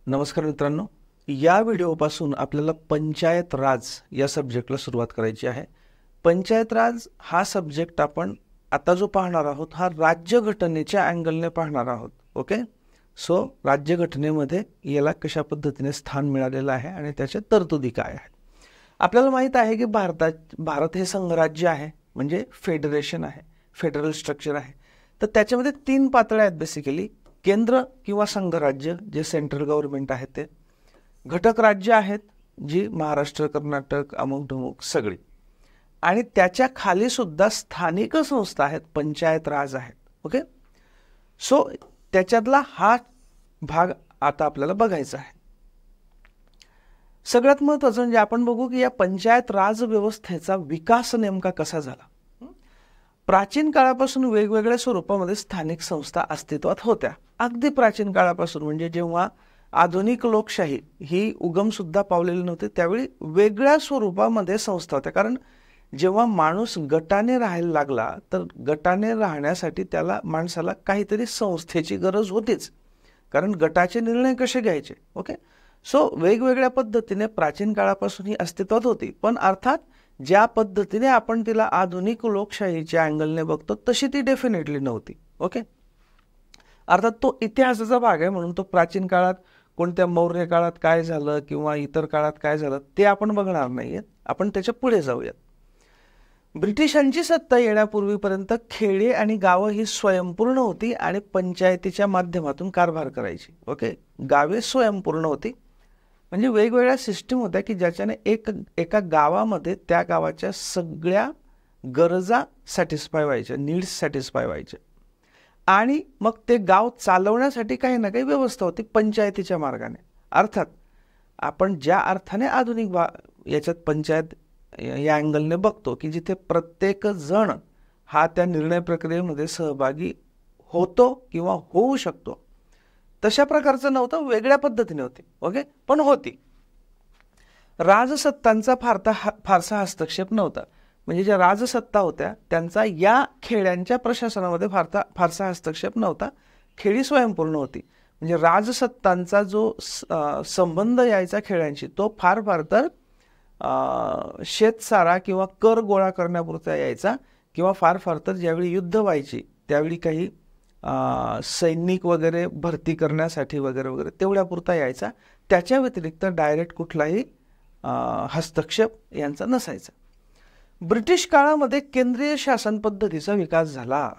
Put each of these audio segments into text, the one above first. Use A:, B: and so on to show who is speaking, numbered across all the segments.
A: नमस्कार मित्रांनो, या व्हिडिओपासून आपल्याला पंचायत राज या सब्जेक्टला सुरुवात करायची आहे. पंचायत राज हा सब्जेक्ट आपण आता जो पाहणार आहोत हा राज्यघटनेच्या अँगलने पाहणार आहोत. ओके, सो राज्यघटनेमध्ये याला कशा पद्धतीने स्थान मिळालेलं आहे आणि त्याच्या तरतुदी काय आहेत. आपल्याला माहीत आहे की भारत हे संघराज्य आहे, म्हणजे फेडरेशन आहे, फेडरल स्ट्रक्चर आहे. तर त्याच्यामध्ये 3 पातळ्या आहेत बेसिकली. केंद्र किंवा संघराज्य जे सेंट्रल गव्हर्नमेंट आहे ते, घटक राज्य आहेत जी महाराष्ट्र, कर्नाटक, अमुक ढमुक सगळी, आणि त्याच्या खाली सुद्धा स्थानिक संस्था आहेत, पंचायत राज आहेत. ओके, सो त्याच्यातला हा भाग आता आपल्याला बघायचा आहे. सगळ्यात महत्त्वाचं म्हणजे आपण बघू की या पंचायत राज व्यवस्थेचा विकास नेमका कसा झाला. प्राचीन काळापासून वेगवेगळ्या स्वरूपामध्ये स्थानिक संस्था अस्तित्वात होत्या. अगदी प्राचीन काळापासून, म्हणजे जेव्हा आधुनिक लोकशाही ही उगम सुद्धा पावलेली नव्हती त्यावेळी वेगळ्या स्वरूपामध्ये संस्था होत्या. कारण जेव्हा माणूस गटाने राहायला लागला तर गटाने राहण्यासाठी माणसाला काहीतरी संस्थेची गरज होतीच, कारण गटाचे निर्णय कसे घ्यायचे. ओके, सो वेगवेगळ्या पद्धतीने प्राचीन काळापासून ही अस्तित्वात होती. पण अर्थात ज्या पद्धतीने आपण तिला आधुनिक लोकशाहीच्या अँगलने बघतो तशी ती डेफिनेटली नव्हती. ओके, अर्थात तो इतिहासाचा भाग आहे, म्हणून तो प्राचीन काळात कोणत्या मौर्य काळात काय झालं किंवा इतर काळात काय झालं ते आपण बघणार नाहीये. आपण त्याच्या पुढे जाऊयात. ब्रिटिशांची सत्ता येण्यापूर्वीपर्यंत खेडे आणि गावं ही स्वयंपूर्ण होती आणि पंचायतीच्या माध्यमातून कारभार करायची. ओके, गावे स्वयंपूर्ण होती, म्हणजे वेगवेगळ्या सिस्टीम होत्या की ज्याच्याने एका गावामध्ये त्या गावाच्या सगळ्या गरजा सॅटिस्फाय व्हायच्या, नीड्स सॅटिस्फाय व्हायचे. आणि मग ते गाव चालवण्यासाठी काही ना काही व्यवस्था होती पंचायतीच्या मार्गाने. अर्थात आपण ज्या अर्थाने आधुनिक याच्यात पंचायत या अँगलने बघतो की जिथे प्रत्येक जण हा त्या निर्णय प्रक्रियेमध्ये सहभागी होतो किंवा होऊ शकतो, तशा प्रकारचं नव्हतं, वेगळ्या पद्धतीने होती. ओके, पण होती. राजसत्तांचा फारसा हस्तक्षेप नव्हता, म्हणजे ज्या राजसत्ता होत्या त्यांचा या खेड्यांच्या प्रशासनामध्ये फारसा हस्तक्षेप नव्हता. खेडी स्वयंपूर्ण होती, म्हणजे राजसत्तांचा जो संबंध यायचा खेड्यांशी तो फार तर शेतसारा किंवा कर गोळा करण्यापुरता यायचा, किंवा फार तर ज्यावेळी युद्ध व्हायची त्यावेळी काही सैनिक वगैरे भरती करण्यासाठी वगैरे वगैरे तेवढ्यापुरता यायचा. त्याच्या व्यतिरिक्त डायरेक्ट कुठलाही हस्तक्षेप यांचा नसायचा. ब्रिटिश काळामध्ये केंद्रीय शासन पद्धतीचा विकास झाला.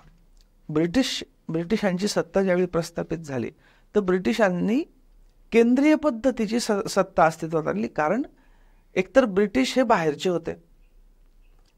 A: ब्रिटिशांची सत्ता ज्यावेळी प्रस्थापित झाली तर ब्रिटिशांनी केंद्रीय पद्धतीची सत्ता अस्तित्वात आणली. कारण एकतर ब्रिटिश हे बाहेरचे होते,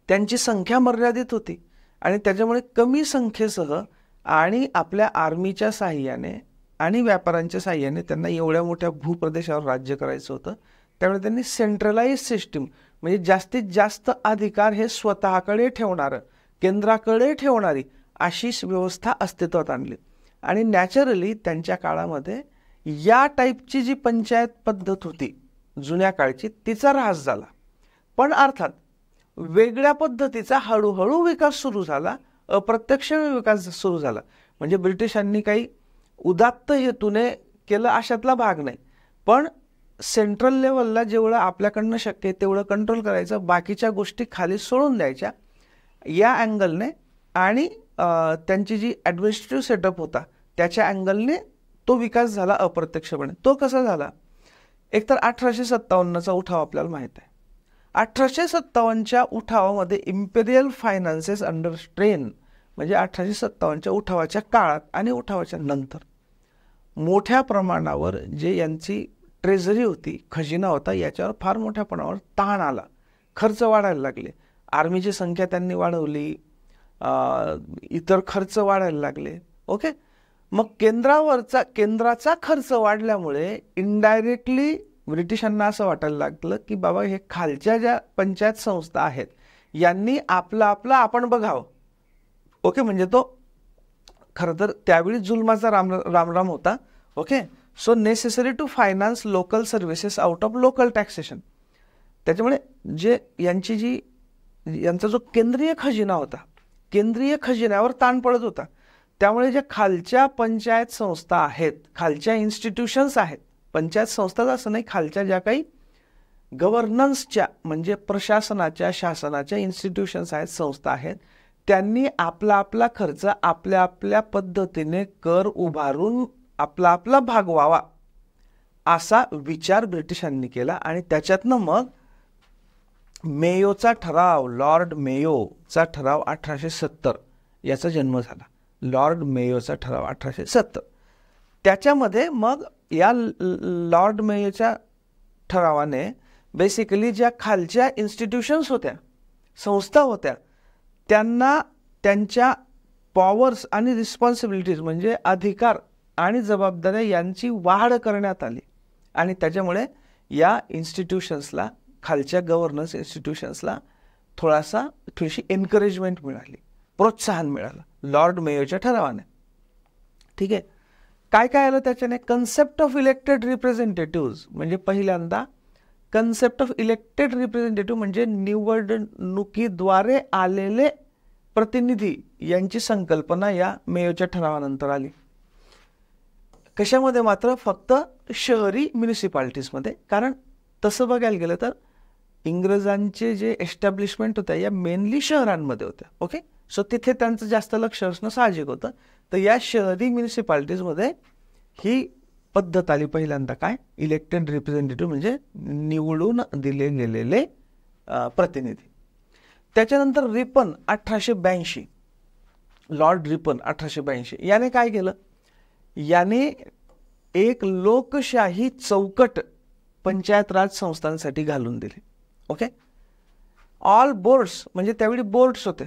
A: त्यांची संख्या मर्यादित होती, आणि त्याच्यामुळे कमी संख्येसह आणि आपल्या आर्मीच्या साहाय्याने आणि व्यापाऱ्यांच्या साहाय्याने त्यांना एवढ्या मोठ्या भूप्रदेशावर राज्य करायचं होतं. त्यामुळे त्यांनी सेंट्रलाइज सिस्टीम, म्हणजे जास्तीत जास्त अधिकार हे स्वतःकडे ठेवणारं, केंद्राकडे ठेवणारी अशी व्यवस्था अस्तित्वात आणली. आणि नॅचरली त्यांच्या काळामध्ये या टाईपची जी पंचायत पद्धत होती जुन्या काळची तिचा ऱ्हास झाला. पण अर्थात वेगळ्या पद्धतीचा हळूहळू विकास सुरू झाला, अप्रत्यक्ष विकास सुरू झाला. म्हणजे ब्रिटिशांनी काही उदात्त हेतूने केलं अशातला भाग नाही, पण सेंट्रल लेवलला जेवढं आपल्याकडनं शक्य आहे तेवढं कंट्रोल करायचं, बाकीच्या गोष्टी खाली सोडून द्यायच्या या अँगलने. आणि त्यांची जी ॲडमिनिस्ट्रेटिव्ह सेटअप होता त्याच्या अँगलने तो विकास झाला अप्रत्यक्षपणे. तो कसा झाला? एकतर 1857चा उठाव आपल्याला माहीत आहे. 1857च्या उठावामध्ये इम्पेरियल फायनान्सेस अंडर स्ट्रेन, म्हणजे 1857च्या उठावाच्या काळात आणि उठावाच्या नंतर मोठ्या प्रमाणावर जे यांची ट्रेझरी होती, खजिना होता, याच्यावर फार मोठ्या प्रमाणावर ताण आला, खर्च वाढायला लागले. आर्मीची संख्या त्यांनी वाढवली, इतर खर्च वाढायला लागले. ओके, मग केंद्राचा खर्च वाढल्यामुळे इनडायरेक्टली ब्रिटिशांना असं वाटायला लागलं की बाबा हे खालच्या ज्या पंचायत संस्था आहेत यांनी आपलं आपण बघावं. ओके, म्हणजे तो खरं तर त्यावेळी जुलमाचा रामराम होता. Okay, so necessary to finance local services out of local taxation. त्याच्यामुळे जे यांचा जो केंद्रीय खजिना होता, केंद्रीय खजिन्यावर ताण पडत होता. त्यामुळे ज्या खालच्या पंचायत संस्था आहेत, खालच्या इन्स्टिट्यूशन्स आहेत, पंचायत संस्थाच असं नाही, खालच्या ज्या काही गव्हर्नन्सच्या म्हणजे प्रशासनाच्या शासनाच्या इन्स्टिट्यूशन्स आहेत, संस्था आहेत, त्यांनी आपला आपला खर्च आपल्या आपल्या पद्धतीने कर उभारून आपला आपला भागवावा असा विचार ब्रिटिशांनी केला. आणि त्याच्यातनं मग मेयोचा ठराव, लॉर्ड मेयोचा ठराव 1870 याचा जन्म झाला. लॉर्ड मेयोचा ठराव 1870. त्याच्यामध्ये मग या लॉर्ड मेयोच्या ठरावाने बेसिकली ज्या खालच्या इन्स्टिट्यूशन्स होत्या, संस्था होत्या, त्यांना त्यांच्या पॉवर्स आणि रिस्पॉन्सिबिलिटीज म्हणजे अधिकार आणि जबाबदाऱ्या यांची वाढ करण्यात आली. आणि त्याच्यामुळे या इन्स्टिट्यूशन्सला, खालच्या गव्हर्नन्स इन्स्टिट्यूशन्सला थोडीशी एनकरेजमेंट मिळाली, प्रोत्साहन मिळालं लॉर्ड मेयोच्या ठरावाने. ठीक आहे. काय काय आलं त्याच्याने? कन्सेप्ट ऑफ इलेक्टेड रिप्रेझेंटेटिव्ह, म्हणजे पहिल्यांदा कन्सेप्ट ऑफ इलेक्टेड रिप्रेझेंटेटिव्ह म्हणजे निवडणुकीद्वारे आलेले प्रतिनिधी यांची संकल्पना या मेयोच्या ठरावानंतर आली. कशामध्ये? मात्र फक्त शहरी म्युनिसिपालिटीजमध्ये. कारण तसं बघायला गेलं तर इंग्रजांचे जे एस्टॅब्लिशमेंट होत्या या मेनली शहरांमध्ये होत्या. ओके. सो तिथे त्यांचं जास्त लक्ष असणं साहजिक होतं. तर या शहरी म्युनिसिपालिटीजमध्ये ही पद्धत आली पहिल्यांदा. काय? इलेक्टेड रिप्रेझेंटेटिव्ह म्हणजे निवडून दिले गेलेले प्रतिनिधी. त्याच्यानंतर रिपन 1882, लॉर्ड रिपन 1882 याने काय केलं? याने एक लोकशाही चौकट पंचायत राज संस्थांसाठी घालून दिली. ओके. ऑल बोर्ड्स म्हणजे त्यावेळी बोर्ड्स होते,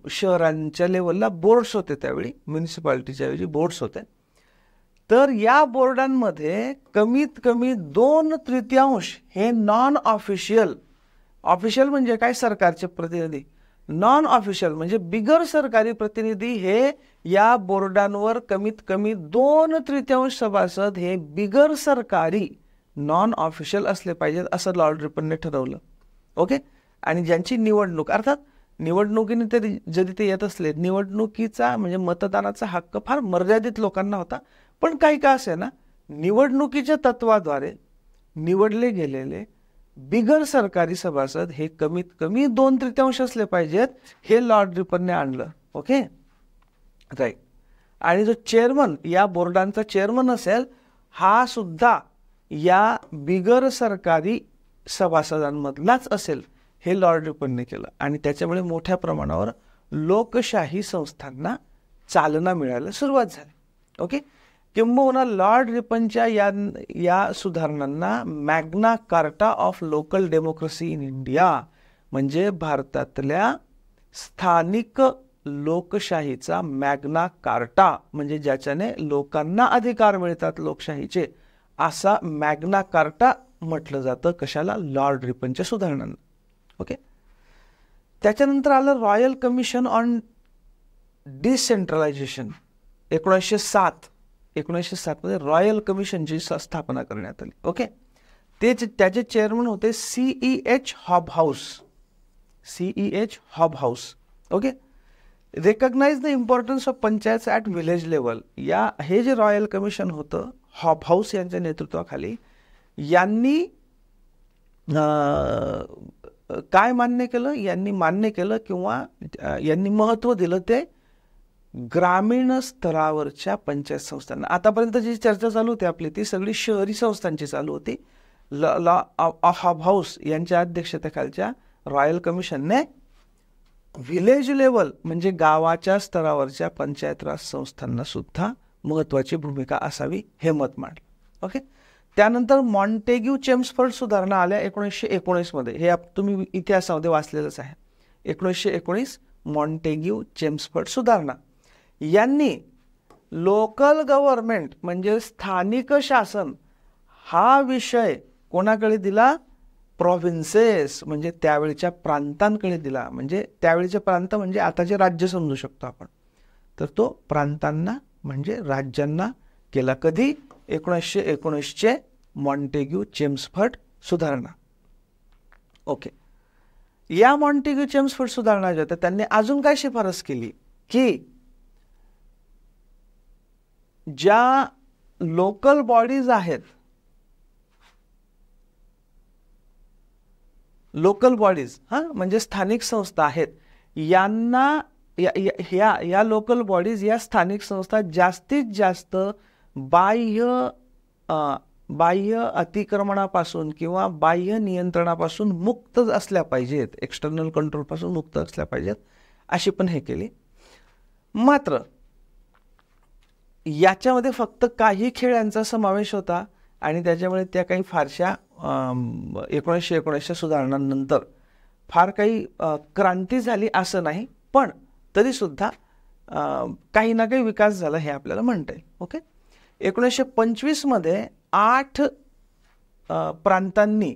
A: शहरांच्या लेवलला बोर्ड्स होते त्यावेळी, म्युनिसिपालिटीच्या ऐवजी बोर्ड्स होते. तर या बोर्डांमध्ये कमीत कमी 2/3 हे नॉन ऑफिशियल, ऑफिशियल म्हणजे काय? सरकारचे प्रतिनिधी. नॉन ऑफिशियल म्हणजे बिगर सरकारी प्रतिनिधी हे या बोर्डांवर कमीत कमी 2/3 सभासद हे बिगर सरकारी नॉन ऑफिशियल असले पाहिजेत असं लॉर्ड रिपनने ठरवलं. ओके. आणि ज्यांची निवडणूक, अर्थात निवडणुकीने ते जरी ते येत असले, निवडणुकीचा म्हणजे मतदानाचा हक्क फार मर्यादित लोकांना होता. पण काही का असे ना, निवडणुकीच्या तत्वाद्वारे निवडले गेलेले बिगर सरकारी सभासद हे कमीत कमी 2/3 असले पाहिजेत, हे लॉर्ड रिपनने आणलं. ओके. राईट. आणि जो चेअरमन, या बोर्डांचा चेअरमन असेल, हा सुद्धा या बिगर सरकारी सभासदांमधलाच असेल, हे लॉर्ड रिपनने केलं. आणि त्याच्यामुळे मोठ्या प्रमाणावर लोकशाही संस्थांना चालना मिळायला सुरुवात झाली. ओके. किंबहुना लॉर्ड रिपनच्या या सुधारणांना Magna carta of local democracy in India म्हणजे भारतातल्या स्थानिक लोकशाहीचा मॅग्ना कार्टा, म्हणजे ज्याच्याने लोकांना अधिकार मिळतात लोकशाहीचे, असा मॅग्ना कार्टा म्हटलं जातं. कशाला? लॉर्ड रिपनच्या सुधारणांना. ओके. त्याच्यानंतर आलं रॉयल कमिशन ऑन डिसेंट्रलायझेशन 1907 मध्ये रॉयल कमिशनची स्थापना करण्यात आली. ओके. त्याचे चेअरमन होते CEH Hobhouse. Okay. Recognise the importance of panchayat at village level. हे जे रॉयल कमिशन होतं हॉबहाऊस यांच्या नेतृत्वाखाली, यांनी काय मान्य केलं? यांनी मान्य केलं किंवा यांनी महत्त्व दिलं ते ग्रामीण स्तरावरच्या पंचायत संस्थांना. आतापर्यंत जी चर्चा चालू होती आपली ती सगळी शहरी संस्थांची चालू होती. हॉबहाऊस यांच्या अध्यक्षतेखालच्या रॉयल कमिशनने व्हिलेज लेवल म्हणजे गावाच्या स्तरावरच्या पंचायत राज संस्थांना सुद्धा महत्त्वाची भूमिका असावी हे मत मांडलं. ओके. त्यानंतर मॉन्टेग्यू चेम्सफोर्ड सुधारणा आल्या 1919 मध्ये. हे तुम्ही इतिहासामध्ये वाचलेलंच आहे. 1919 मॉन्टेग्यू चेम्सफोर्ड सुधारणा. यांनी लोकल गव्हर्नमेंट म्हणजे स्थानिक शासन हा विषय कोणाकडे दिला? प्रोव्हिन्सेस म्हणजे त्यावेळच्या प्रांतांकडे दिला. म्हणजे त्यावेळचे प्रांत म्हणजे आताचे राज्य समजू शकतो आपण. तर तो प्रांतांना म्हणजे राज्यांना केला. कधी? 1919चे मॉन्टेग्यू चेम्सफोर्ड सुधारणा. ओके. या मॉन्टेग्यू चेम्सफोर्ड सुधारणा ज्या होत्या त्यांनी अजून काय शिफारस केली की ज्या लोकल बॉडीज आहेत, लोकल बॉडीज म्हणजे स्थानिक संस्था आहेत, यांना या लोकल बॉडीज, या स्थानिक संस्था जास्तीत जास्त बाह्य अतिक्रमणापासून किंवा बाह्य नियंत्रणापासून मुक्त असल्या पाहिजेत, एक्सटर्नल कंट्रोलपासून मुक्त असल्या पाहिजेत, अशी पण हे केली. मात्र याच्यामध्ये फक्त काही खेळांचा समावेश होता आणि त्याच्यामुळे त्या काही फारशा 1919च्या सुधारणांनंतर फार काही क्रांती झाली असं नाही, पण तरीसुद्धा काही ना काही विकास झाला हे आपल्याला म्हणता येईल. ओके. 1925मध्ये 8 प्रांतांनी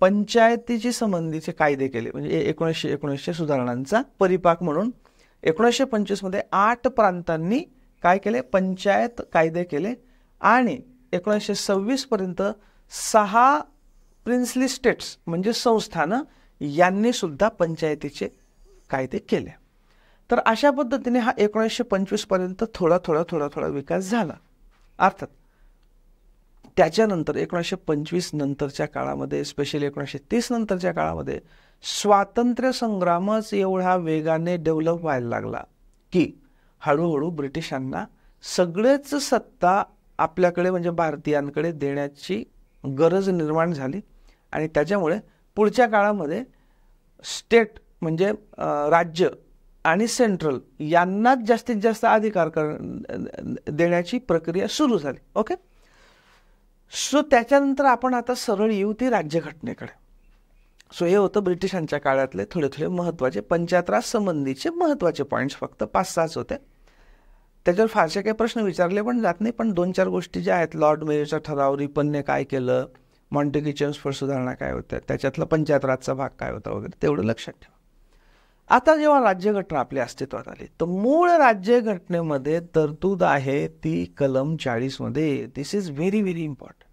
A: पंचायतीची संबंधीचे कायदे केले, म्हणजे 1919च्या सुधारणांचा परिपाक म्हणून 1925मध्ये 8 प्रांतांनी काय केले, पंचायत कायदे केले. आणि 1926 पर्यंत 6 प्रिन्सली स्टेट्स म्हणजे संस्थानं यांनी सुद्धा पंचायतीचे कायदे केले. तर अशा पद्धतीने हा 1925 पर्यंत थोडा विकास झाला. अर्थात त्याच्यानंतर 1925 नंतरच्या काळामध्ये, स्पेशली 1930 नंतरच्या काळामध्ये स्वातंत्र्य संग्रामच एवढा वेगाने डेव्हलप व्हायला लागला की हळूहळू ब्रिटिशांना सगळेच सत्ता आपल्याकडे म्हणजे भारतीयांकडे देण्याची गरज निर्माण झाली. आणि त्याच्यामुळे पुढच्या काळामध्ये स्टेट म्हणजे राज्य आणि सेंट्रल यांनाच जास्तीत जास्त अधिकार देण्याची प्रक्रिया सुरू झाली. ओके. सो त्याच्यानंतर आपण आता सरळ येऊ ती राज्यघटनेकडे. सो हे होतं ब्रिटिशांच्या काळातले थोडे महत्त्वाचे पंचायत राज संबंधीचे महत्त्वाचे पॉईंट्स, फक्त 5-6 होते. त्याच्यावर फारसे काही प्रश्न विचारले पण जात नाही, पण 2-4 गोष्टी ज्या आहेत, लॉर्ड मेयोचा ठराव, रिपनने काय केलं, मॉन्टेग्यू चेम्सफोर्ड सुधारणा काय होत्या, त्याच्यातला पंचायत राजचा भाग काय होता वगैरे, तेवढं लक्षात ठेवा. आता जेव्हा राज्यघटना आपल्या अस्तित्वात आली तर मूळ राज्यघटनेमध्ये तरतूद आहे ती कलम 40 मध्ये. दिस इज व्हेरी व्हेरी इम्पॉर्टंट.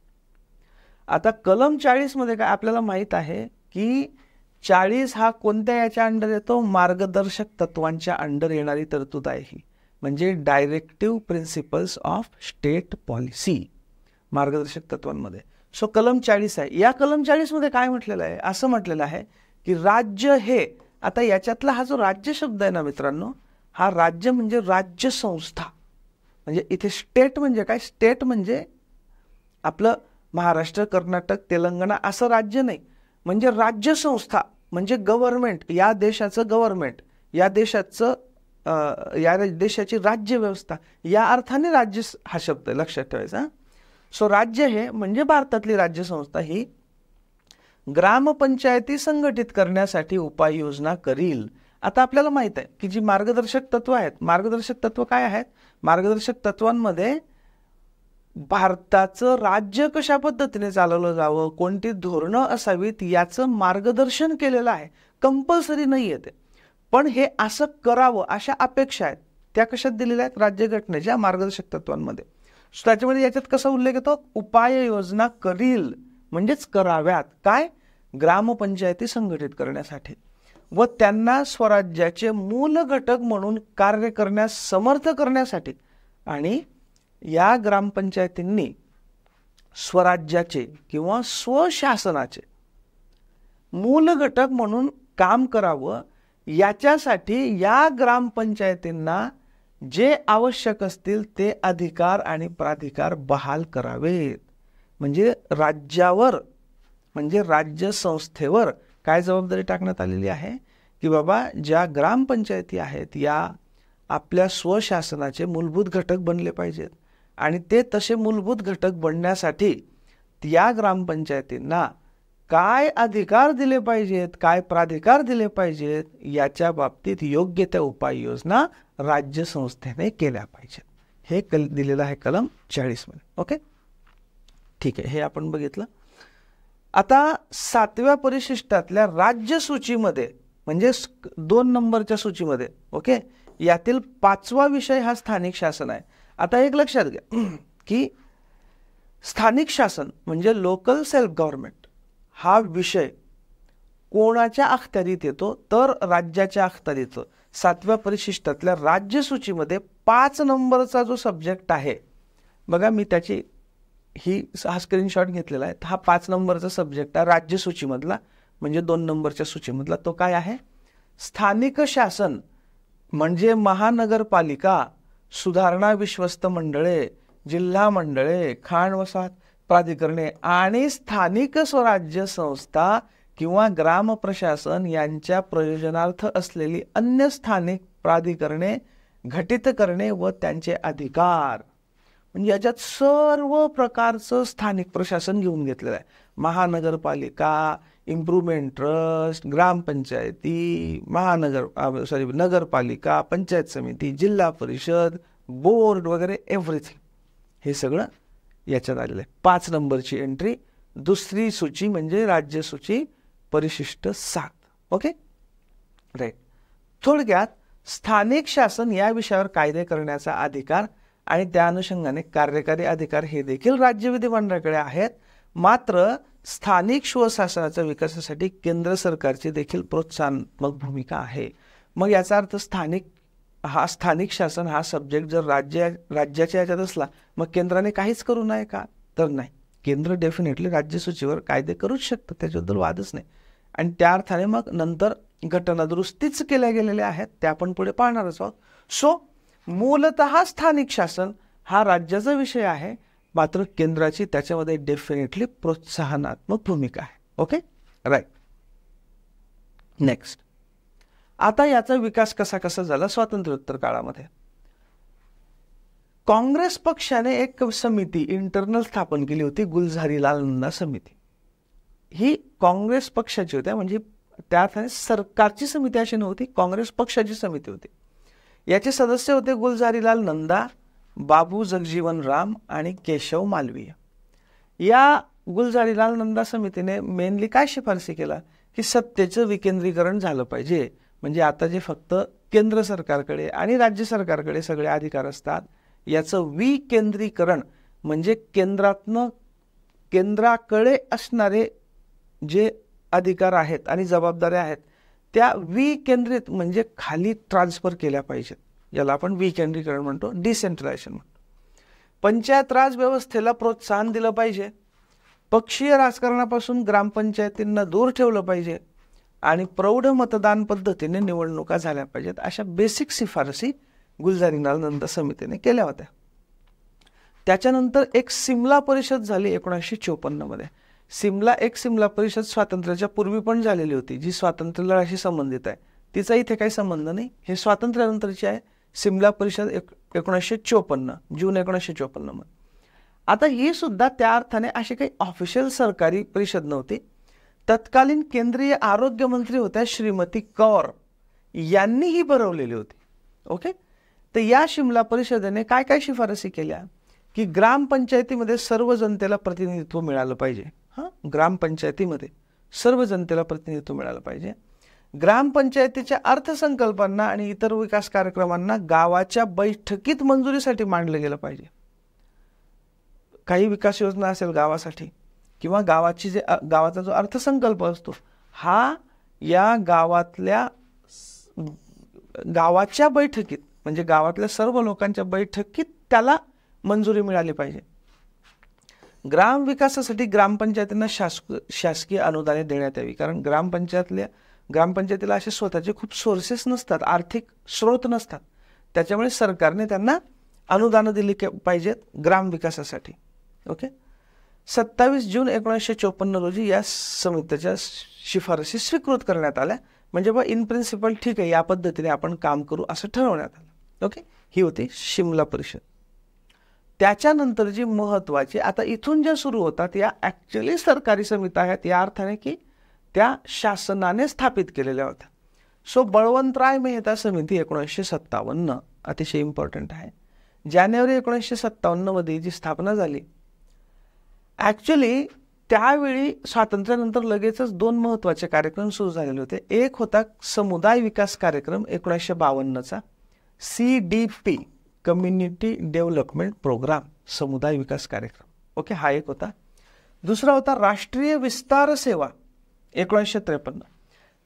A: आता कलम 40 मध्ये काय आपल्याला माहित आहे की 40 हा कोणत्या याच्या अंडर येतो, मार्गदर्शक तत्वांच्या अंडर येणारी तरतूद आहे ही, म्हणजे directive principles of state policy, मार्गदर्शक तत्वांमध्ये. सो कलम 40 आहे. या कलम 40 मध्ये काय म्हटलेलं आहे, असं म्हटलेलं आहे की राज्य हे, आता याच्यातला हा जो राज्य शब्द आहे ना मित्रांनो, हा राज्य म्हणजे राज्य संस्था. म्हणजे इथे स्टेट म्हणजे काय, स्टेट म्हणजे आपलं महाराष्ट्र, कर्नाटक, तेलंगणा असं राज्य नाही, म्हणजे राज्य संस्था म्हणजे गव्हर्नमेंट, या देशाचं गव्हर्नमेंट, या देशाची राज्य व्यवस्था, या अर्थाने राज्य हा शब्द लक्षात ठेवायचा. सो राज्य हे म्हणजे भारतातली राज्य संस्था ही ग्रामपंचायती संघटित करण्यासाठी उपाययोजना करील. आता आपल्याला माहित आहे की जी मार्गदर्शक तत्व आहेत, मार्गदर्शक तत्व काय आहेत, मार्गदर्शक तत्वांमध्ये भारताचं राज्य कशा पद्धतीने चालवलं जावं, कोणती धोरणं असावीत याचं मार्गदर्शन केलेलं आहे. कंपल्सरी नाही आहे ते, पण हे असं करावं अशा अपेक्षा आहेत, त्या कशात दिलेल्या आहेत, राज्यघटनेच्या मार्गदर्शक तत्वांमध्ये. त्याच्यामध्ये याच्यात कसा उल्लेख येतो, उपाययोजना करील म्हणजेच कराव्यात, काय, ग्रामपंचायती संघटित करण्यासाठी व त्यांना स्वराज्याचे मूल घटक म्हणून कार्य करण्यास समर्थ करण्यासाठी. आणि या ग्रामपंचायतींनी स्वराज्याचे किंवा स्वशासनाचे मूल घटक म्हणून काम करावं, याच्यासाठी या ग्रामपंचायतींना जे आवश्यक असतील ते अधिकार आणि प्राधिकार बहाल करावेत. म्हणजे राज्यावर म्हणजे राज्य संस्थेवर काय जबाबदारी टाकण्यात आलेली आहे की बाबा ज्या ग्रामपंचायती आहेत या आपल्या स्वशासनाचे मूलभूत घटक बनले पाहिजेत, आणि ते तसे मूलभूत घटक बनण्यासाठी या ग्रामपंचायतींना काय अधिकार दिले पाहिजेत, काय प्राधिकार दिले पाहिजेत, याच्या बाबतीत योग्य त्या उपाययोजना राज्य संस्थेने केल्या पाहिजेत. हे दिलेलं आहे कलम 40 मध्ये. ओके, ठीक आहे, हे आपण बघितलं. आता 7व्या परिशिष्टातल्या राज्य सूचीमध्ये म्हणजे 2 नंबरच्या सूचीमध्ये, ओके, यातील 5वा विषय हा स्थानिक शासन आहे. आता एक लक्षात घ्या की स्थानिक शासन म्हणजे लोकल सेल्फ गव्हर्नमेंट हा विषय कोणाच्या अखत्यारीत येतो, तर राज्याच्या अखत्यारीत. 7व्या परिशिष्टातल्या राज्य सूचीमध्ये 5 नंबरचा जो सब्जेक्ट आहे बघा मी त्याची हा स्क्रीनशॉट घेतलेला आहे. हा 5 नंबरचा सब्जेक्ट आहे राज्य सूचीमधला, म्हणजे 2 नंबरच्या सूचीमधला. तो काय आहे? स्थानिक शासन म्हणजे महानगरपालिका, सुधारणा विश्वस्त मंडळे, जिल्हा मंडळे, खाण वसाहत प्राधिकरणे आणि स्थानिक स्वराज्य संस्था किंवा ग्राम प्रशासन यांच्या प्रयोजनार्थ असलेली अन्य स्थानिक प्राधिकरणे घटित करणे व त्यांचे अधिकार. म्हणजे याच्यात सर्व प्रकारचं स्थानिक प्रशासन घेऊन घेतलेलं आहे. महानगरपालिका, इम्प्रूव्हमेंट ट्रस्ट, ग्रामपंचायती, नगरपालिका, पंचायत समिती, जिल्हा परिषद, बोर्ड वगैरे एव्हरीथिंग, हे सगळं याच्यात आलेलं आहे. 5 नंबरची एंट्री, दुसरी सूची म्हणजे राज्य सूची परिशिष्ट 7. Okay, right. थोडक्यात स्थानिक शासन या विषयावर कायदे करण्याचा अधिकार आणि त्या अनुषंगाने कार्यकारी अधिकार हे देखील राज्य विधिमंडळाकडे आहेत. मात्र स्थानिक स्वशासनाच्या विकासासाठी केंद्र सरकारची देखील प्रोत्साहनात्मक भूमिका आहे. मग याचा अर्थ स्थानिक शासन हा सब्जेक्ट जर राज्याच्या याच्यात असला, मग केंद्राने काहीच करू नये का? तर नाही, केंद्र डेफिनेटली राज्य सूचीवर कायदे करूच शकतं, त्याच्याबद्दल वादच नाही. आणि त्या अर्थाने मग नंतर घटना दुरुस्तीच केल्या गेलेल्या आहेत, त्या आपण पुढे पाहणारच आहोत. सो मूलतः स्थानिक शासन हा राज्याचा विषय आहे, मात्र केंद्राची त्याच्यामध्ये डेफिनेटली प्रोत्साहनात्मक भूमिका आहे. Okay, right. नेक्स्ट, आता याचा विकास कसा झाला स्वातंत्र्योत्तर काळामध्ये. काँग्रेस पक्षाने एक समिती इंटरनल स्थापन केली होती, गुलझारीलाल नंदा समिती. ही काँग्रेस पक्षाची होती, म्हणजे त्या अर्थाने सरकारची समिती अशी नव्हती, काँग्रेस पक्षाची समिती होती. याचे सदस्य होते गुलझारीलाल नंदा, बाबू जगजीवन राम आणि केशव मालवीय. या गुलझारीलाल नंदा समितीने मेनली काय शिफारसी केला की सत्तेचं विकेंद्रीकरण झालं पाहिजे. म्हणजे आता जे फक्त केंद्र सरकारकडे आणि राज्य सरकारकडे सगळे अधिकार असतात, याचं विकेंद्रीकरण म्हणजे केंद्राकडे असणारे जे अधिकार आहेत आणि जबाबदाऱ्या आहेत त्या विकेंद्रित म्हणजे खाली ट्रान्सफर केल्या पाहिजेत. याला आपण विकेंद्रीकरण म्हणतो, डिसेंट्रलायझेशन म्हणतो. पंचायत राज व्यवस्थेला प्रोत्साहन दिलं पाहिजे, पक्षीय राजकारणापासून ग्रामपंचायतींना दूर ठेवलं पाहिजे आणि प्रौढ मतदान पद्धतीने निवडणुका झाल्या पाहिजेत. अशा बेसिक शिफारसी गुलझारीलाल नंदा समितीने केल्या होत्या. त्याच्यानंतर एक सिमला परिषद झाली 1954 मध्ये. सिमला परिषद स्वातंत्र्याच्या पूर्वी पण झालेली होती, जी स्वातंत्र्य लढ्याशी संबंधित आहे. तिचा इथे काही संबंध नाही, हे स्वातंत्र्यानंतरची आहे. सिमला परिषद 1954 जून 1954 मध्ये. आता ही सुद्धा त्या अर्थाने अशी काही ऑफिशियल सरकारी परिषद नव्हती. तत्कालीन केंद्रीय आरोग्य मंत्री होत्या श्रीमती कौर, यांनी ही भरवलेली होती. ओके, तर या शिमला परिषदेने काय काय शिफारसी केल्या की ग्रामपंचायतीमध्ये सर्व जनतेला प्रतिनिधित्व मिळालं पाहिजे. ग्रामपंचायतीमध्ये सर्व जनतेला प्रतिनिधित्व मिळालं पाहिजे. ग्रामपंचायतीच्या अर्थसंकल्पांना आणि इतर विकास कार्यक्रमांना गावाच्या बैठकीत मंजुरीसाठी मांडलं गेलं पाहिजे. काही विकास योजना असेल गावासाठी किंवा गावाचा जो अर्थसंकल्प असतो हा या गावाच्या बैठकीत म्हणजे गावातल्या सर्व लोकांच्या बैठकीत त्याला मंजुरी मिळाली पाहिजे. ग्राम विकासासाठी ग्रामपंचायतींना शासकीय अनुदाने देण्यात यावी, कारण ग्रामपंचायतीला असे स्वतःचे खूप सोर्सेस नसतात, आर्थिक स्रोत नसतात. त्याच्यामुळे सरकारने त्यांना अनुदानं दिली पाहिजेत ग्राम विकासासाठी. ओके, 27 जून 1954 रोजी या समितीच्या शिफारसी स्वीकृत करण्यात आल्या. म्हणजे बा इन प्रिन्सिपल ठीक आहे, या पद्धतीने आपण काम करू असं ठरवण्यात आलं. ओके, ही होती शिमला परिषद. त्याच्यानंतर जी महत्वाची, आता इथून ज्या सुरू होतात या ॲक्च्युली सरकारी समित्या आहेत, या अर्थाने की त्या शासनाने स्थापित केलेल्या होत्या. सो बळवंतराय मेहता समिती 1957 अतिशय इम्पॉर्टंट आहे. जानेवारी 1957 मध्ये जी स्थापना झाली. ॲक्च्युली त्यावेळी स्वातंत्र्यानंतर लगेचच 2 महत्त्वाचे कार्यक्रम सुरू झालेले होते. एक होता समुदाय विकास कार्यक्रम 1952चा, CDP कम्युनिटी डेव्हलपमेंट प्रोग्राम, समुदाय विकास कार्यक्रम. ओके, हा एक होता. दुसरा होता राष्ट्रीय विस्तार सेवा 1953.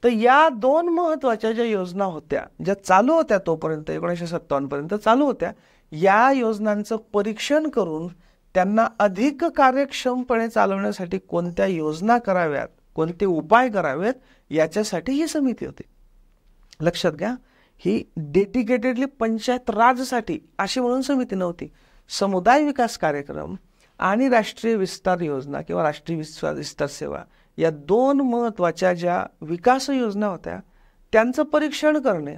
A: तर या दोन महत्वाच्या ज्या योजना होत्या, ज्या चालू होत्या तोपर्यंत 1957 पर्यंत चालू होत्या, या योजनांचं परीक्षण करून त्यांना अधिक कार्यक्षमपणे चालवण्यासाठी कोणत्या योजना कराव्यात, कोणते उपाय करावेत, याच्यासाठी ही समिती होती. लक्षात घ्या, ही डेडिकेटेडली पंचायत राजसाठी अशी म्हणून समिती नव्हती. समुदाय विकास कार्यक्रम आणि राष्ट्रीय विस्तार योजना किंवा राष्ट्रीय विस्तार सेवा या दोन महत्वाच्या ज्या विकास योजना होत्या त्यांचं परीक्षण करणे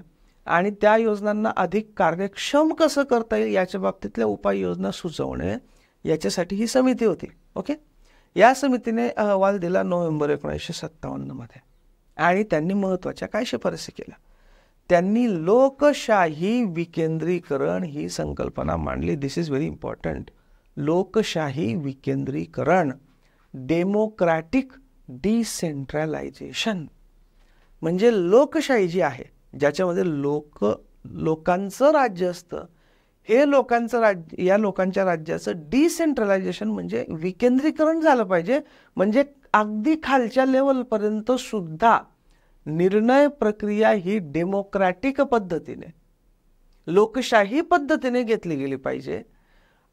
A: आणि त्या योजनांना अधिक कार्यक्षम कसं करता येईल याच्या बाबतीतल्या उपाययोजना सुचवणे, याच्यासाठी ही समिती होती. ओके. या समितीने अहवाल दिला नोव्हेंबर 1957 मध्ये आणि त्यांनी महत्वाच्या काय शिफारसी केल्या. त्यांनी लोकशाही विकेंद्रीकरण ही संकल्पना मांडली. दिस इज व्हेरी इम्पॉर्टंट. लोकशाही विकेंद्रीकरण, डेमोक्रॅटिक डिसेंट्रलायझेशन, म्हणजे लोकशाही जी आहे ज्याच्यामध्ये लोकांचं राज्य असतं, हे लोकांचं राज्य, या लोकांच्या राज्याचं डिसेंट्रलायझेशन म्हणजे विकेंद्रीकरण झालं पाहिजे. म्हणजे अगदी खालच्या लेवलपर्यंत सुद्धा निर्णय प्रक्रिया ही डेमोक्रॅटिक पद्धतीने, लोकशाही पद्धतीने घेतली गेली पाहिजे.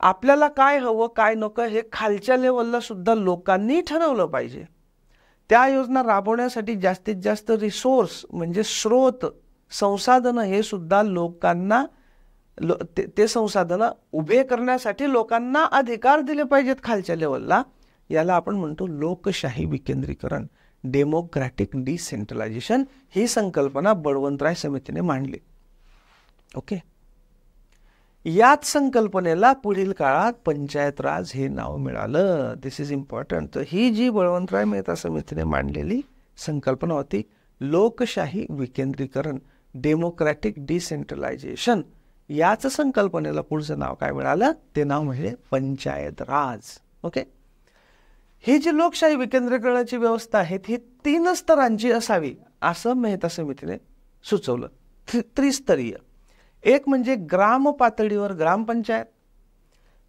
A: आपल्याला काय हवं काय नको हे खालच्या लेवलला सुद्धा लोकांनी ठरवलं पाहिजे. त्या योजना राबवण्यासाठी जास्तीत जास्त रिसोर्स म्हणजे स्रोत, संसाधनं हे सुद्धा लोकांना, ते संसाधनं उभे करण्यासाठी लोकांना अधिकार दिले पाहिजेत खालच्या लेवलला. याला आपण म्हणतो लोकशाही विकेंद्रीकरण, डेमोक्रॅटिक डिसेंट्रलायझेशन. ही संकल्पना बळवंतराय समितीने मांडली. ओके. याच संकल्पनेला पुढील काळात पंचायत राज हे नाव मिळालं. दिस इज इम्पॉर्टंट. तर ही जी बळवंतराय मेहता समितीने मांडलेली संकल्पना होती लोकशाही विकेंद्रीकरण, डेमोक्रॅटिक डिसेंट्रलायझेशन, याच संकल्पनेला पुढचं नाव काय मिळालं, ते नाव म्हणजे पंचायत राज. ओके. ही जी लोकशाही विकेंद्रीकरणाची व्यवस्था आहे ती 3 स्तरांची असावी असं मेहता समितीने सुचवलं. त्रिस्तरीय. एक म्हणजे ग्राम पातळीवर ग्रामपंचायत,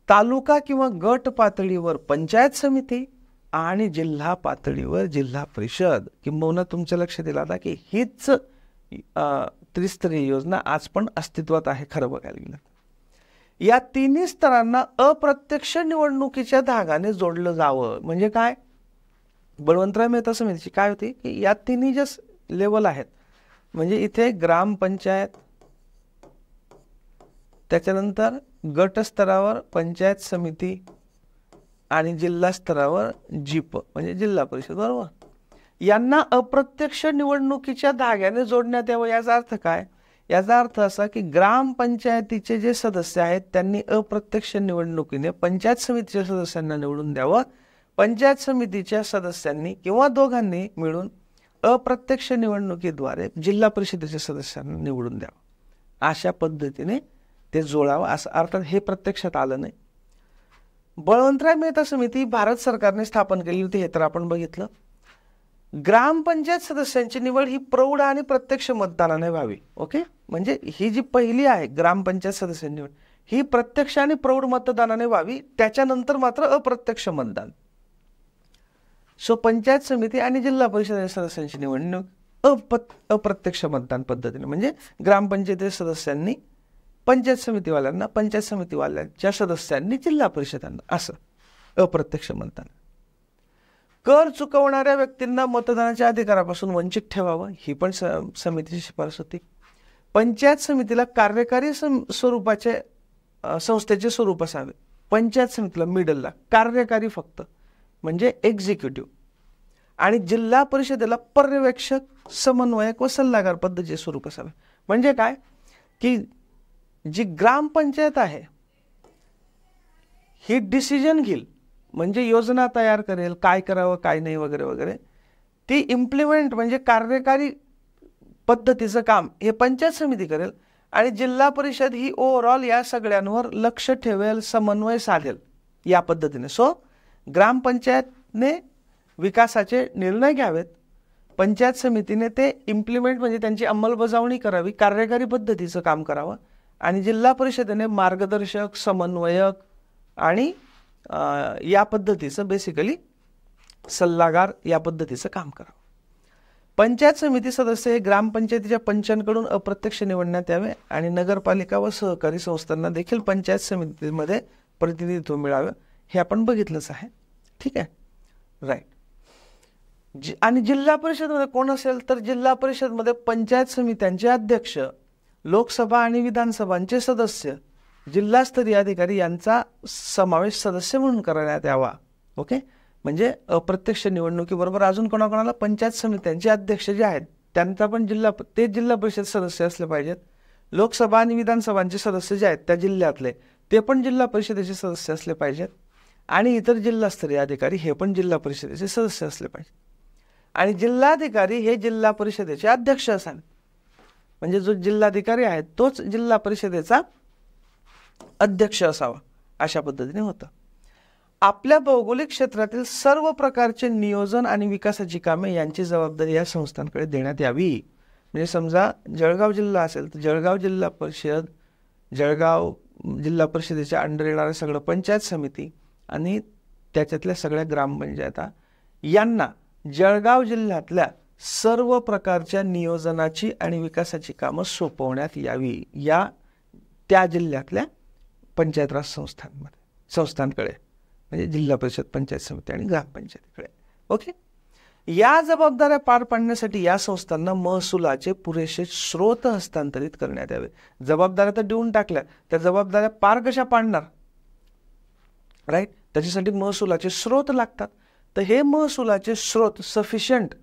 A: तालुका किंवा गट पातळीवर पंचायत समिती आणि जिल्हा पातळीवर जिल्हा परिषद. किंबहुना तुमच्या लक्षात येईल आता की हीच त्रिस्तरीय योजना आज पण अस्तित्वात आहे खरं बघायला गेलं. या 3 स्तरांना अप्रत्यक्ष निवडणुकीच्या धागाने जोडलं जावं. म्हणजे काय, बळवंतराय मेहता समितीची काय होती की या 3 ज्या लेवल आहेत, म्हणजे इथे ग्रामपंचायत, त्याच्यानंतर गट स्तरावर पंचायत समिती आणि जिल्हा स्तरावर जीप म्हणजे जिल्हा परिषद, बरोबर, यांना अप्रत्यक्ष निवडणुकीच्या धाग्याने जोडण्यात यावं. याचा अर्थ काय, याचा अर्थ असा की ग्रामपंचायतीचे जे सदस्य आहेत त्यांनी अप्रत्यक्ष निवडणुकीने पंचायत समितीच्या सदस्यांना निवडून द्यावं. पंचायत समितीच्या सदस्यांनी किंवा दोघांनी मिळून अप्रत्यक्ष निवडणुकीद्वारे जिल्हा परिषदेच्या सदस्यांना निवडून द्यावं. अशा पद्धतीने ते जोडावं. असं अर्थात हे प्रत्यक्षात आलं नाही. बळवंतराय मेहता समिती भारत सरकारने स्थापन केली होती, हे तर आपण बघितलं. ग्रामपंचायत सदस्यांची निवड ही प्रौढ आणि प्रत्यक्ष मतदानाने व्हावी. ओके. म्हणजे ही जी पहिली आहे ग्रामपंचायत सदस्यांची निवड ही प्रत्यक्ष आणि प्रौढ मतदानाने व्हावी. त्याच्यानंतर मात्र अप्रत्यक्ष मतदान. सो पंचायत समिती आणि जिल्हा परिषद सदस्यांची निवडणूक अप्रत्यक्ष मतदान पद्धतीने, म्हणजे ग्रामपंचायती सदस्यांनी पंचायत समितीवाल्यांना, पंचायत समितीवाल्यांच्या सदस्यांनी जिल्हा परिषदांना, असं अप्रत्यक्ष मतदान. कर चुकवणाऱ्या व्यक्तींना मतदानाच्या अधिकारापासून वंचित ठेवावं, ही पण समितीची शिफारस होती. पंचायत समितीला कार्यकारी स्वरूपाचे संस्थेचे स्वरूप असावे. पंचायत समितीला मिडलला कार्यकारी फक्त म्हणजे एक्झिक्युटिव्ह, आणि जिल्हा परिषदेला पर्यवेक्षक, समन्वयक व सल्लागार पद्धतीचे स्वरूप असावे. म्हणजे काय की जी ग्रामपंचायत आहे ही डिसिजन घेईल, म्हणजे योजना तयार करेल, काय करावं काय नाही वगैरे वगैरे. ती इम्प्लिमेंट म्हणजे कार्यकारी पद्धतीचं काम हे पंचायत समिती करेल, आणि जिल्हा परिषद ही ओव्हरऑल या सगळ्यांवर लक्ष ठेवेल, समन्वय साधेल या पद्धतीने. सो ग्रामपंचायतने विकासाचे निर्णय घ्यावेत, पंचायत समितीने ते इम्प्लिमेंट म्हणजे त्यांची अंमलबजावणी करावी, कार्यकारी पद्धतीचं काम करावं, आणि जिल्हा परिषदेने मार्गदर्शक, समन्वयक आणि या पद्धतीचं बेसिकली सल्लागार या पद्धतीचं काम करावं. पंचायत समिती सदस्य हे ग्रामपंचायतीच्या पंचांकडून अप्रत्यक्ष निवडण्यात यावे आणि नगरपालिका व सहकारी संस्थांना देखील पंचायत समितीमध्ये प्रतिनिधित्व मिळावे, हे आपण बघितलंच आहे. ठीक आहे, राईट. आणि जिल्हा परिषदमध्ये कोण असेल तर जिल्हा परिषदमध्ये पंचायत समित्यांचे अध्यक्ष, लोकसभा आणि विधानसभांचे सदस्य, जिल्हास्तरीय अधिकारी यांचा समावेश सदस्य म्हणून करण्यात यावा. ओके, म्हणजे अप्रत्यक्ष निवडणुकीबरोबर अजून कोणाकोणाला पंचायत समित्यांचे अध्यक्ष जे आहेत त्यांचा पण जिल्हा परिषद सदस्य असले पाहिजेत. लोकसभा आणि विधानसभांचे सदस्य जे आहेत त्या जिल्ह्यातले ते पण जिल्हा परिषदेचे सदस्य असले पाहिजेत. आणि इतर जिल्हास्तरीय अधिकारी हे पण जिल्हा परिषदेचे सदस्य असले पाहिजेत. आणि जिल्हाधिकारी हे जिल्हा परिषदेचे अध्यक्ष असावे. म्हणजे जो जिल्हाधिकारी आहे तोच जिल्हा परिषदेचा अध्यक्ष असावा, अशा पद्धतीने होतं. आपल्या भौगोलिक क्षेत्रातील सर्व प्रकारचे नियोजन आणि विकासाची कामे यांची जबाबदारी या संस्थांकडे देण्यात यावी. म्हणजे समजा जळगाव जिल्हा असेल तर जळगाव जिल्हा परिषद, जळगाव जिल्हा परिषदेच्या अंडर येणारे सगळं पंचायत समिती आणि त्याच्यातल्या सगळ्या ग्रामपंचायता यांना जळगाव जिल्ह्यातल्या सर्व प्रकारच्या नियोजनाची आणि विकासाची कामं सोपवण्यात यावी या त्या जिल्ह्यातल्या पंचायत राज संस्थांकडे, म्हणजे जिल्हा परिषद, पंचायत समिती आणि ग्रामपंचायतीकडे. ओके, या जबाबदाऱ्या पार पाडण्यासाठी या संस्थांना महसुलाचे पुरेसे स्रोत हस्तांतरित करण्यात यावे. जबाबदाऱ्या तर देऊन टाकल्या, त्या जबाबदाऱ्या पार कशा पाडणार, राईट? त्याच्यासाठी महसुलाचे स्रोत लागतात. तर हे महसुलाचे स्रोत सफिशियंट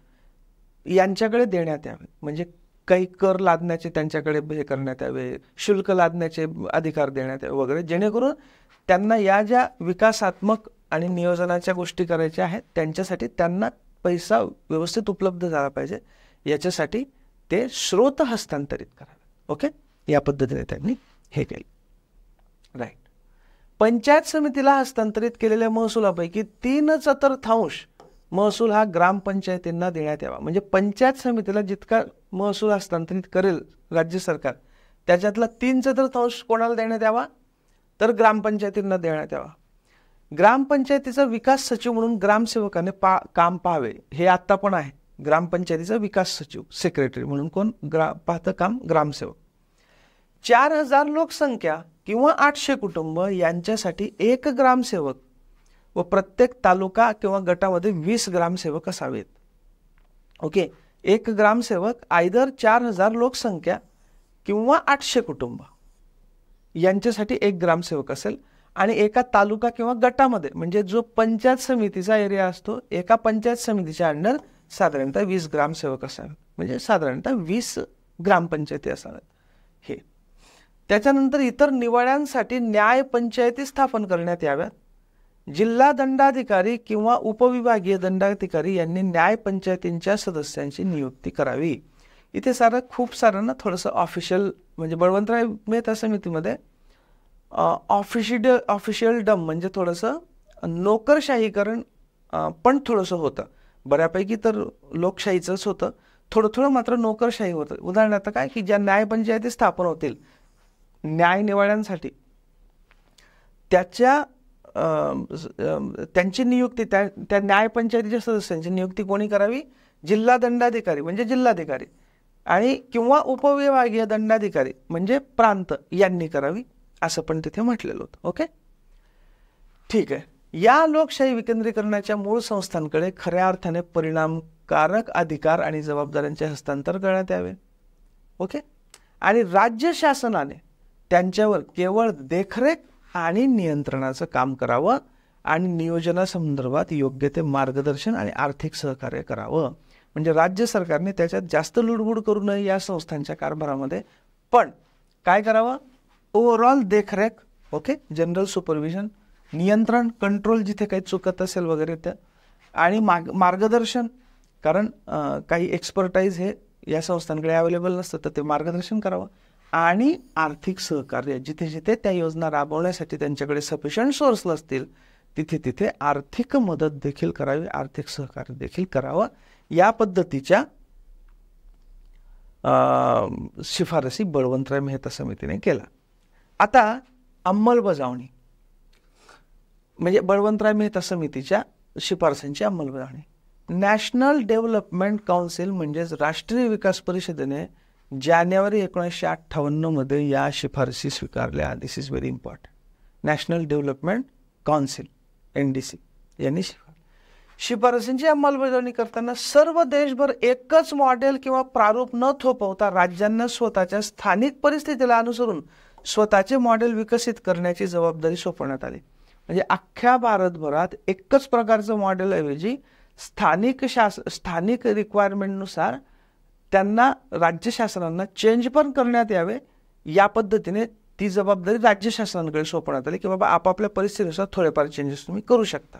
A: यांच्याकडे देण्यात यावे. म्हणजे काही कर लादण्याचे त्यांच्याकडे हे करण्यात यावे, शुल्क लादण्याचे अधिकार देण्यात यावे वगैरे, जेणेकरून त्यांना या ज्या विकासात्मक आणि नियोजनाच्या गोष्टी करायच्या आहेत त्यांच्यासाठी त्यांना पैसा व्यवस्थित उपलब्ध झाला पाहिजे, याच्यासाठी ते स्रोत हस्तांतरित करावे. ओके, या पद्धतीने त्यांनी हे केले. राईट. पंचायत समितीला हस्तांतरित केलेल्या महसुलापैकी 3/4 महसूल हा ग्रामपंचायतींना देण्यात यावा. म्हणजे पंचायत समितीला जितका महसूल हस्तांतरित करेल राज्य सरकार त्याच्यातला 3/4 कोणाला देण्यात यावा तर ग्रामपंचायतींना देण्यात यावा. ग्रामपंचायतीचा विकास सचिव म्हणून ग्रामसेवकाने काम पाहावे, हे आत्ता पण आहे. ग्रामपंचायतीचा विकास सचिव, सेक्रेटरी म्हणून कोण पाहतं काम, ग्रामसेवक. 4000 लोकसंख्या किंवा 800 कुटुंब यांच्यासाठी 1 ग्रामसेवक व प्रत्येक तालुका किंवा गटामध्ये 20 ग्रामसेवक असावेत. ओके, 1 ग्रामसेवक आयदर 4000 लोकसंख्या किंवा 800 कुटुंब यांच्यासाठी 1 ग्रामसेवक असेल आणि एका तालुका किंवा गटामध्ये, म्हणजे जो पंचायत समितीचा एरिया असतो, एका पंचायत समितीच्या अंडर साधारणतः 20 ग्रामसेवक असावेत. म्हणजे साधारणतः 20 ग्रामपंचायती असाव्यात. हे त्याच्यानंतर इतर निवाड्यांसाठी न्याय पंचायती स्थापन करण्यात याव्यात. जिल्हा दंडाधिकारी किंवा उपविभागीय दंडाधिकारी यांनी न्याय पंचायतींच्या सदस्यांची नियुक्ती करावी. इथे खूप सारं ना थोडंसं ऑफिशियल, म्हणजे बळवंतराय मेहता समितीमध्ये ऑफिशियल डम म्हणजे थोडंसं नोकरशाहीकरण पण थोडंसं होतं. बऱ्यापैकी तर लोकशाहीचंच होतं, थोडं मात्र नोकरशाही होतं. उदाहरणार्थ काय की ज्या न्यायपंचायती स्थापन होतील न्याय निवाड्यांसाठी त्यांची नियुक्ती, त्या न्यायपंचायतीच्या सदस्यांची नियुक्ती कोणी करावी? जिल्हा दंडाधिकारी म्हणजे जिल्हाधिकारी आणि किंवा उपविभागीय दंडाधिकारी म्हणजे प्रांत यांनी करावी, असं पण तिथे म्हटलेलं होतं. ओके, ठीक आहे. या लोकशाही विकेंद्रीकरणाच्या मूळ संस्थांकडे खऱ्या अर्थाने परिणामकारक अधिकार आणि जबाबदाऱ्यांचे हस्तांतर करण्यात यावे. ओके, आणि राज्य शासनाने त्यांच्यावर केवळ देखरेख आणि नियंत्रणाचं काम करावं आणि नियोजनासंदर्भात योग्य ते मार्गदर्शन आणि आर्थिक सहकार्य करावं. म्हणजे राज्य सरकारने त्याच्यात जास्त लुडबुड करू नये या संस्थांच्या कारभारामध्ये, पण काय करावं? ओव्हरऑल देखरेख, ओके, जनरल सुपरविजन, नियंत्रण, कंट्रोल जिथे काही चुकत असेल वगैरे त्या, आणि मार्गदर्शन, कारण काही एक्सपर्टाईज हे या संस्थांकडे अवेलेबल नसतं तर ते मार्गदर्शन करावं, आणि आर्थिक सहकार्य, जिथे जिथे त्या योजना राबवण्यासाठी त्यांच्याकडे सफिशियंट सोर्स नसतील तिथे तिथे आर्थिक मदत देखील करावी, आर्थिक सहकार्य देखील करावं. या पद्धतीच्या शिफारसी बळवंतराय मेहता समितीने केला. आता अंमलबजावणी, म्हणजे बळवंतराय मेहता समितीच्या शिफारसींची अंमलबजावणी. नॅशनल डेव्हलपमेंट काउन्सिल म्हणजेच राष्ट्रीय विकास परिषदेने जानेवारी 1958 मध्ये या शिफारसी स्वीकारल्या. This is very important. National development council NDC यांनी शिफारसींची अंमलबजावणी करताना सर्व देशभर एकच मॉडेल किंवा प्रारूप न थोपवता राज्यांना स्वतःच्या स्थानिक परिस्थितीला अनुसरून स्वतःचे मॉडेल विकसित करण्याची जबाबदारी सोपवण्यात आली. म्हणजे अख्ख्या भारतभरात एकच प्रकारचं मॉडेल ऐवजी स्थानिक रिक्वायरमेंटनुसार त्यांना राज्य शासनांना चेंज पण करण्यात यावे, या पद्धतीने ती जबाबदारी राज्य शासनांकडे सोपवण्यात आली की बाबा आपापल्या परिस्थितीनुसार थोडेफार चेंजेस तुम्ही करू शकता.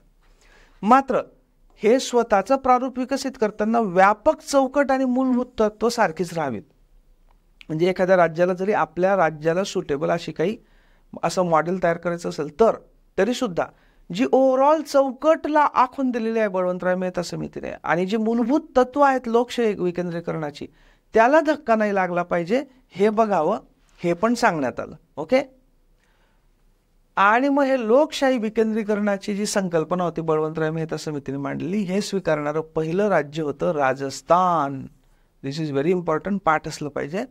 A: मात्र हे स्वतःचं प्रारूप विकसित करताना व्यापक चौकट आणि मूलभूत तत्व सारखीच राहावीत. म्हणजे एखाद्या राज्याला जरी आपल्या राज्याला सुटेबल अशी काही असं मॉडेल तयार करायचं असेल तर तरी सुद्धा जी ओव्हरऑल चौकटला आखून दिलेली आहे बळवंतराय मेहता समितीने आणि जी मूलभूत तत्व आहेत लोकशाही विकेंद्रीकरणाची, त्याला धक्का नाही लागला पाहिजे हे बघावं, हे पण सांगण्यात आलं. ओके. आणि मग हे लोकशाही विकेंद्रीकरणाची जी संकल्पना होती बळवंतराय मेहता समितीने मांडलेली, हे स्वीकारणारं पहिलं राज्य होतं राजस्थान. दिस इज व्हेरी इम्पॉर्टंट, पाठ असलं पाहिजे.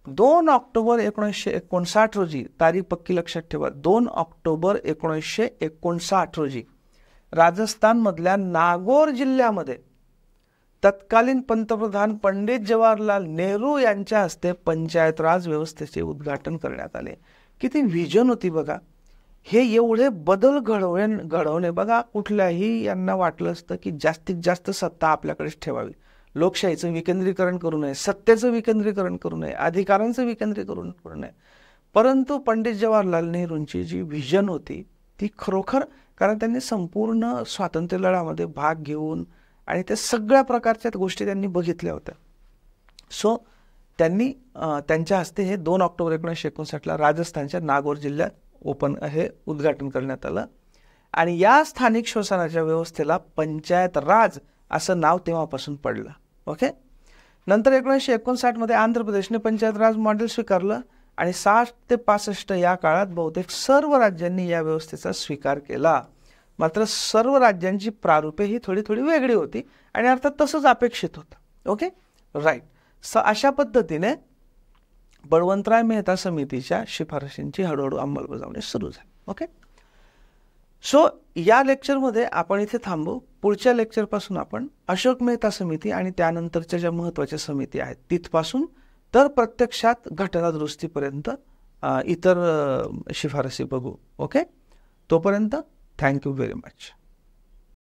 A: 2 ऑक्टोबर 1959 रोजी, तारीख पक्की लक्षात ठेवा, 2 ऑक्टोबर 1959 रोजी राजस्थानमधल्या नागौर जिल्ह्यामध्ये तत्कालीन पंतप्रधान पंडित जवाहरलाल नेहरू यांच्या हस्ते पंचायत राज व्यवस्थेचे उद्घाटन करण्यात आले. किती व्हिजन होती बघा. हे एवढे बदल घडवणे बघा, कुठल्याही यांना वाटलं असतं की जास्तीत जास्त सत्ता आपल्याकडेच ठेवावी, लोकशाहीचं विकेंद्रीकरण करू नये, सत्तेचं विकेंद्रीकरण करू नये, अधिकारांचं विकेंद्रीकरण करू नये. परंतु पंडित जवाहरलाल नेहरूंची जी व्हिजन होती ती खरोखर, कारण त्यांनी संपूर्ण स्वातंत्र्य लढ्यामध्ये भाग घेऊन आणि त्या सगळ्या प्रकारच्या गोष्टी त्यांनी बघितल्या होत्या. सो त्यांनी त्यांच्या हस्ते हे 2 ऑक्टोबर 1959 राजस्थानच्या नागौर जिल्ह्यात हे उद्घाटन करण्यात आलं. आणि या स्थानिक शासनाच्या व्यवस्थेला पंचायत राज असं नाव तेव्हापासून पडलं. ओके. नंतर 1959 मध्ये आंध्र प्रदेशने पंचायत राज मॉडेल स्वीकारलं आणि 60 ते 65 या काळात बहुतेक सर्व राज्यांनी या व्यवस्थेचा स्वीकार केला. मात्र सर्व राज्यांची प्रारूपे ही थोडी थोडी वेगळी होती आणि अर्थात तसंच अपेक्षित होतं. Okay, right. अशा पद्धतीने बळवंतराय मेहता समितीच्या शिफारशींची हळूहळू अंमलबजावणी सुरू झाली. ओके. सो या लेक्चरमध्ये आपण इथे थांबू. पुढच्या लेक्चरपासून आपण अशोक मेहता समिती आणि त्यानंतरच्या ज्या महत्त्वाच्या समिती आहेत तिथपासून तर प्रत्यक्षात घटना दुरुस्तीपर्यंत इतर शिफारसी बघू. ओके. तोपर्यंत थँक्यू व्हेरी मच.